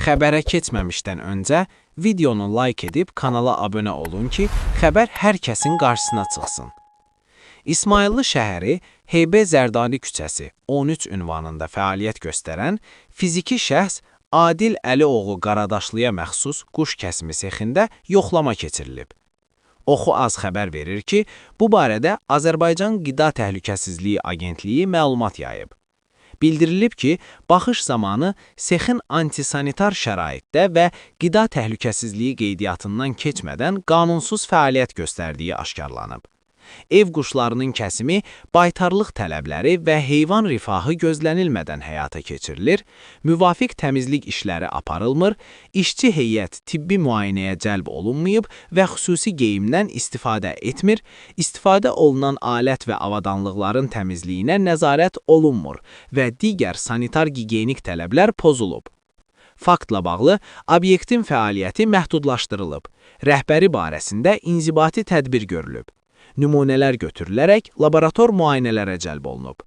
Xəbərə keçməmişdən öncə videonu like edib kanala abunə olun ki, xəbər hər kəsin qarşısına çıxsın. İsmayıllı şəhəri Heybə Zərdali küçəsi 13 ünvanında fəaliyyət göstərən fiziki şəxs Adil Əlioğlu Qaradaşlıya məxsus quş kəsimi sexində yoxlama keçirilib. Oxu Az xəbər verir ki, bu barədə Azərbaycan Qida Təhlükəsizliyi Agentliyi məlumat yayıb. Bildirilib ki, baxış zamanı sexin antisanitar şəraitdə və qida təhlükəsizliyi qeydiyyatından keçmədən qanunsuz fəaliyyət göstərdiyi aşkarlanıb. Ev quşlarının kəsimi, baytarlıq tələbləri və heyvan rifahı gözlənilmədən həyata keçirilir, müvafiq təmizlik işləri aparılmır, işçi heyət tibbi müayinəyə cəlb olunmayıb və xüsusi geyimdən istifadə etmir, istifadə olunan alət və avadanlıqların təmizliyinə nəzarət olunmur və digər sanitar-gigiyenik tələblər pozulub. Faktla bağlı obyektin fəaliyyəti məhdudlaşdırılıb, rəhbəri barəsində inzibati tədbir görülüb. Nümunələr götürülərək laborator müayinələrə cəlb olunub.